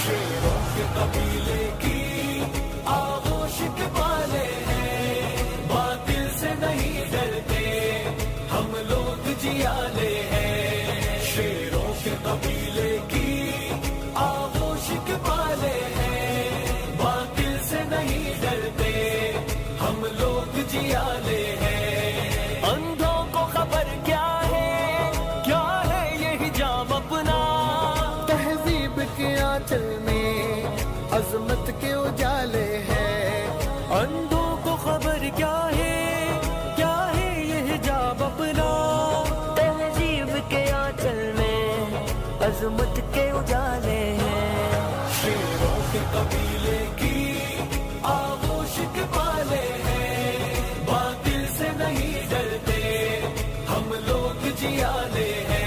शेरों के कबीले की आगोश के वाले हैं, बातिल से नहीं डरते हम लोग जियाले हैं। शेरों के कबीले की आगोश के वाले हैं, बातिल से नहीं डरते हम लोग जियाले हैं। अंधों को खबर क्या है ये हिजाब अपना, तहजीब के आंचल में अजमत के उजाले हैं। अंधों को खबर क्या है ये हिजाब अपना, तहजीब के आंचल में अजमत के उजाले हैं। शेरों के कबीले की आगोश के वाले हैं, बातिल से नहीं डरते हम लोग जियाले हैं।